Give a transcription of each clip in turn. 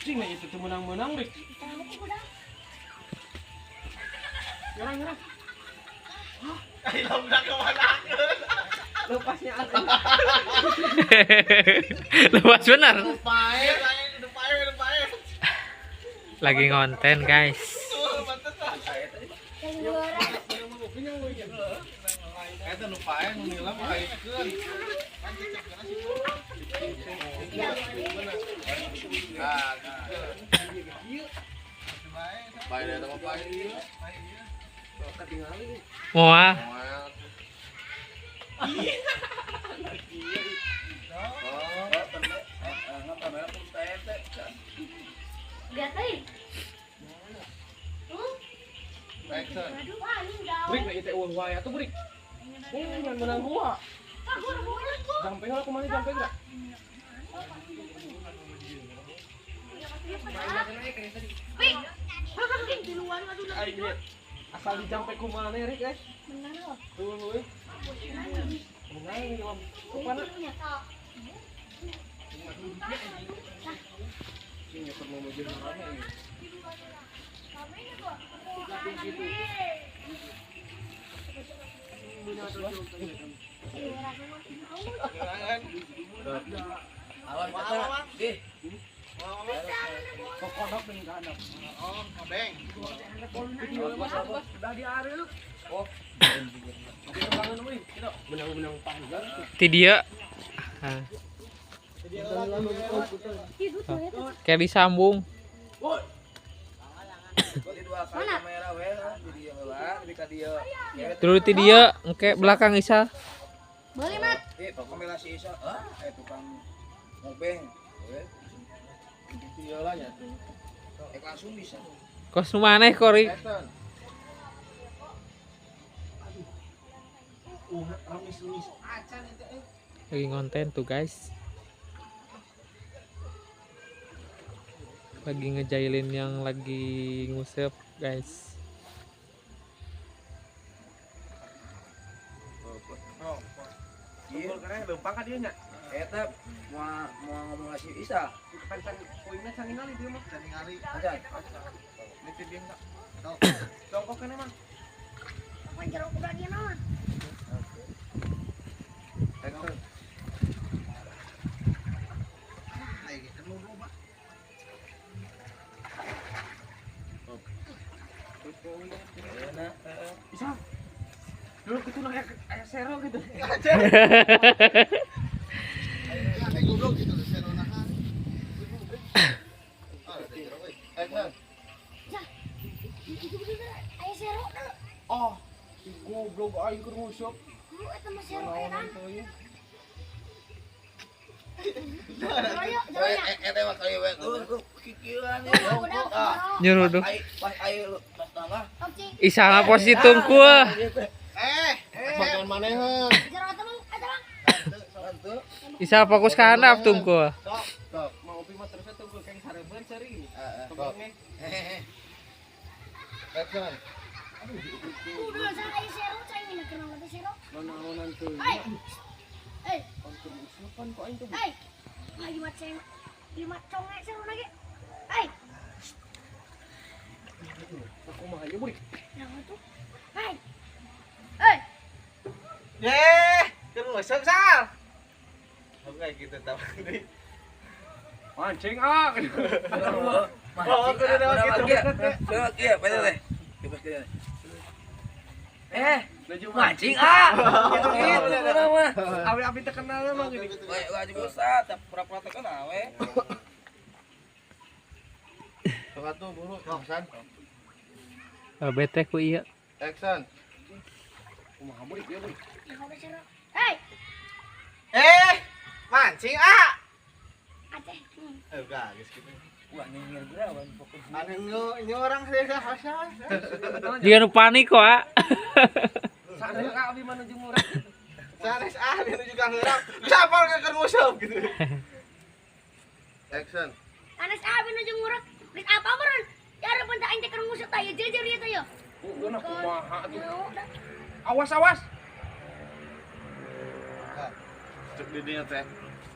Cing nih itu menang-menang nih. Nyerang. Ayo udah kemana? Lepasnya aku. Lepas benar. Lupain. Lagi ngonten guys. Kita lupain ngilang mengkaitkan. Baik deh teman baik. Mau ah? Brik nih itu uang waya tuh brik. Yang menang dua. Sampai lah kemana sampai enggak? Asal dijampe kumana Rik guys. Tuh. Menang nih dalam mana? Ini perlu mobil rame ini. Awan kata, deh. Kodok dengan kanak. Oh, obeng. Udah di area lu. Oh. Menang panjang. Ti dia. Ah, kayak disambung. Terus ti dia engke belakang Isa. Boleh, Mat. Pokoknya si Isa, tukang ngobeng. Iya lah ya. Langsung bisa. Kos maneh kori. Ramis acan itu. Lagi ngonten tuh guys. Lagi ngejailin yang lagi ngusep guys. Iya, karena lempang kan dia nya. Eta mau ngomong ngasih Isa. Kan poinnya can ningali dia mah. Can ningali. Aja. Nitip dia enggak. Jongkok kan emang. Apa jeruk udah dia naon? Action. Ayo kita mau coba. Bisa. Dulu gitu nang aya sero gitu. Kayak goblok gitu seronahan. Action. Ayo seru. Oh, goblok aing keur nguseup. Lu eta mah seru Naon edan. teh? Eta mah kali we kikiran ya. Nyuruh duh. Pas ayo pas tangah. Isa mah posisi tungku. Makan manehan. Seru eta mah Satu. Isa fokus ke handap tungku. Stop. Mau opi mah terus tuh keng sarebeun seri. Stop. Action. Udah sana ayo seru cai mina kenal lebih seru. Naonan teh. Hai. Eh, Untuk usupan kok aing tuh. hai. Lagi macam lima conge seru lagi. Hai. Aku mah aja buri. Yang itu. Hai. Eh, Yeh, kan ngusep sal. Oke, kita tahu ini. Mancing ah. Oh, kudu lewat gitu. Lewat iya, bener deh. Mancing ah. Gitu mah. Abi terkenal emang gini. Wah, juga usah, tapi pura-pura terkenal we. Coba tuh buru, San. Bete ku iya. Action. Kumaha buri dia buri. yang udah seru. Hai. Mancing ah. Aceh. Enggak, guys gitu. Wah, nyengir berawan fokus. Ini orang saya hasal. Dia nu panik kok, ah. Sadar ka abi menuju murah. Sanes dia juga ngerap. Siapa yang akan ngusap gitu. Action. Anas abi nuju ngurek. Lik apa meureun? Cara pentak aing teh keur ngusut aya jejer ieu teh ya. Guna kumaha tuh. Ya udah. Awas. Cek di dinya teh.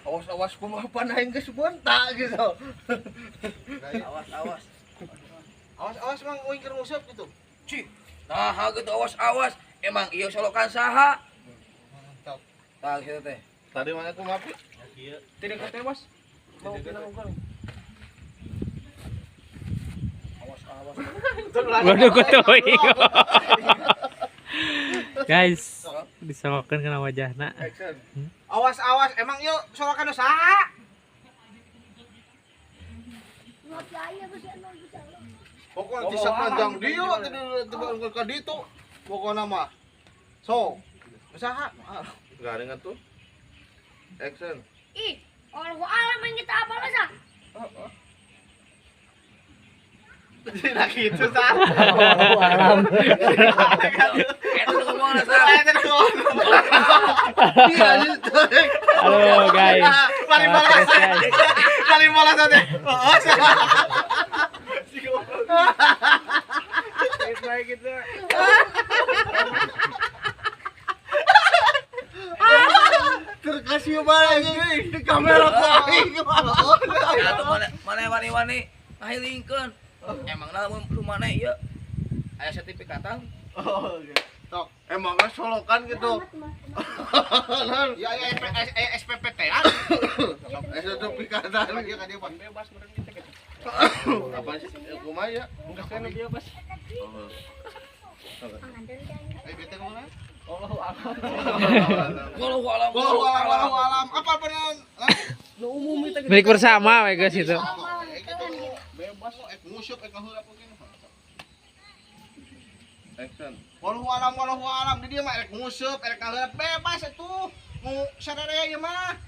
Awas kumaha panahin ke sebentar gitu. Awas. Awas mang uing keur nguseup gitu. Ci. Nah, gitu awas. Emang ieu solokan saha? Sok. Tah kitu teh. Tadi mana aku maaf. Tidak kata bos. Mau kena ngomong. Waduh kutuy. Guys, disolokeun kana wajahna. Action. Awas, emang yuk solokan usaha. Pokoknya bisa panjang dia tidak ke ditu. Pokoknya mah. So, usaha. Garingan tuh. Action. Ih, orang gua alam yang kita apa lah sah? Tidak gitu sah. Alam. Eta ngomong na sa. Halo guys. Paling balas. Paling balas teh. Oh, Kayak gitu. terkasih banget di kamera paling. Atuh mana wani-wani ngahilingkeun. Emang rumah ieu aya sertifikatan. Oh, tok. Emangnya solokan gitu. Ya SPPT an. Sertifikatan dia kan dia Bebas meureun kita gitu. apa sih? Kumaha ya? Enggak kena bebas. Bete kemana? Allahu akbar. Wallahu alam. Apa benar? Nu umum kita gitu. Milik bersama we guys itu. Bebas nguseup heula pokoknya. Action. Wallahu alam di dia mah erek nguseup, erek ngaleut bebas atuh. Mau sararea ieu mah.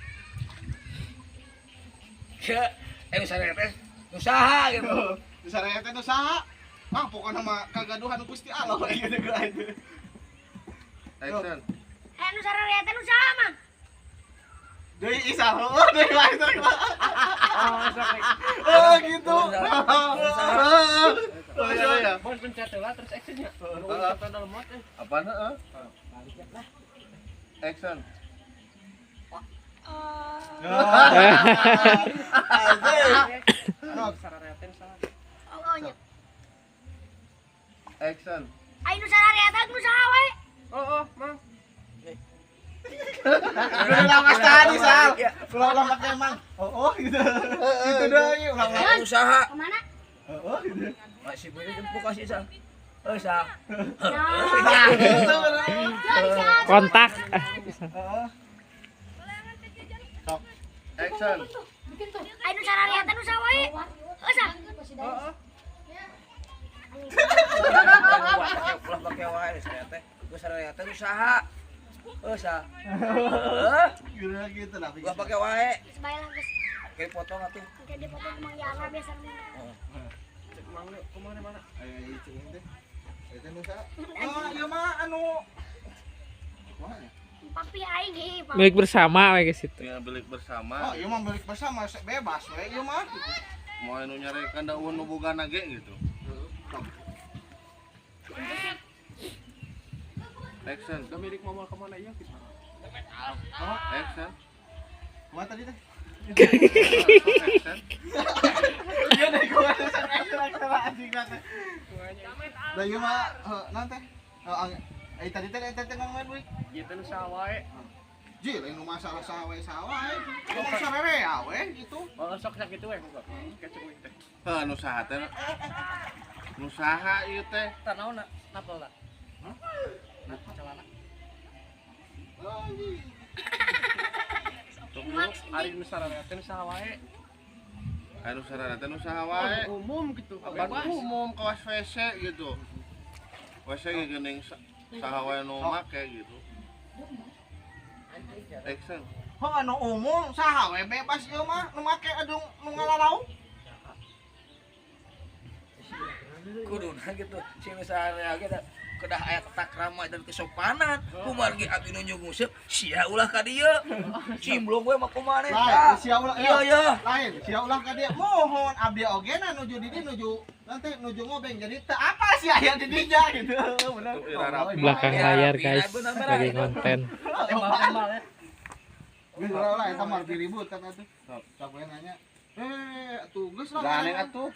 Misalnya teh usaha gitu. Di sararea teh usaha. Ah pokoknya mah kagaduhan Gusti Allah we gitu aja. Action. Nu sararea teh nu saha mang? Deui isah, deui lain teh. Oh gitu. Oh iya. Bos pencet lah terus actionnya. Ucapkan dalam mot Apaan heeh? Action. Sararaten salah. Oh, nya. Action. Ai nu sararea teh nu saha we? Oh, Mang. Udah lama tadi Sal. Ulang pakai emang. Oh gitu. Itu dah yuk ulang. Usaha. Kemana? Gitu. Masih boleh jemput kasih sa. Sa. Kontak. Action. Ai nu sararea teh nu saha we? Sah. Ulah pakai wae saya teh. Gua saraya teh usaha. Sa. Gila gitu lah. Gua pakai wae. Sebaiklah guys. Kayak potong atuh. Kayak di foto Mang Yana biasa. Cek Mang kemana mana? Ayo cing teh. Itu nusa. Oh, ieu mah anu Mana? Papi aing ge, Pak. Milik bersama we guys itu. Ya belik Oh, bersama. ieu mah balik bersama bebas we ieu mah. Mau anu nyarekan da nu boga nage gitu. Action. Da milik momal kemana ieu gitu. Action. Kumaha tadi teh? Action. Ieu deh kumaha teh anjing teh. Da ieu mah nanti. Tadi teh ngomong duit. Gitu nu sawae. Ji, lain nu masalah sawae. Ngomong sararea we gitu. Oh, sok sakitu we. Kecek we teh. Heuh nu saha teh? Nu saha ieu teh? Tanaona napel lah. Celana. Ari nu sararea teh saha wae. Anu sarana teh nu saha wae. Umum gitu. Bebas umum kawas WC gitu. WC ge geuning saha wae nu make gitu. Action. Oh, anu umum saha we bebas ieu mah nu make adu nu ngalalau. Kuduna gitu. Si misalnya gitu kedah aya takrama dan kesopanan. Kumargi abi nu nyunguseup sia ulah ka dieu. Cimblong we mah kumaha teh. Lain, sia ulah Iya. lain, sia ulah ka dia. Mohon abdi ogena nuju di dieu nanti nuju ngobeng jadi teu apa sih aya di dinya gitu. Bener. Belakang layar guys lagi konten. Tembak-tembak ya. Geus lah eta mah diribut kan atuh. Sok we nanya. tugas lah. Ganeng atuh.